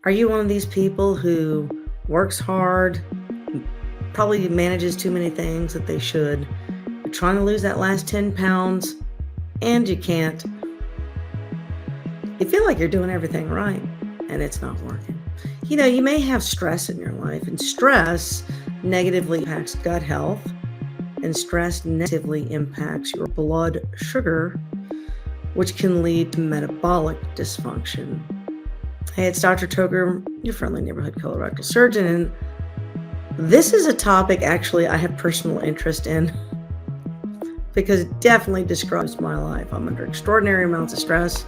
Are you one of these people who works hard, probably manages too many things that they should? You're trying to lose that last 10 pounds and you can't. You feel like you're doing everything right and it's not working. You may have stress in your life, and stress negatively impacts gut health, and stress negatively impacts your blood sugar, which can lead to metabolic dysfunction. Hey, it's Dr. Toker, your friendly neighborhood colorectal surgeon, and this is a topic actually I have personal interest in because it definitely describes my life. I'm under extraordinary amounts of stress,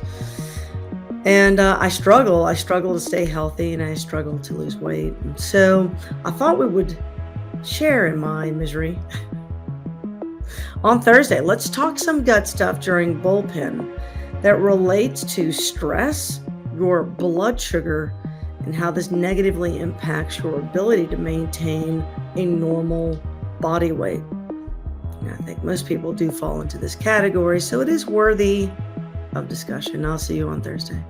and I struggle to stay healthy, and I struggle to lose weight. And so I thought we would share in my misery. On Thursday, let's talk some gut stuff during Bullpen that relates to stress, your blood sugar, and how this negatively impacts your ability to maintain a normal body weight. And I think most people do fall into this category, so it is worthy of discussion. I'll see you on Thursday.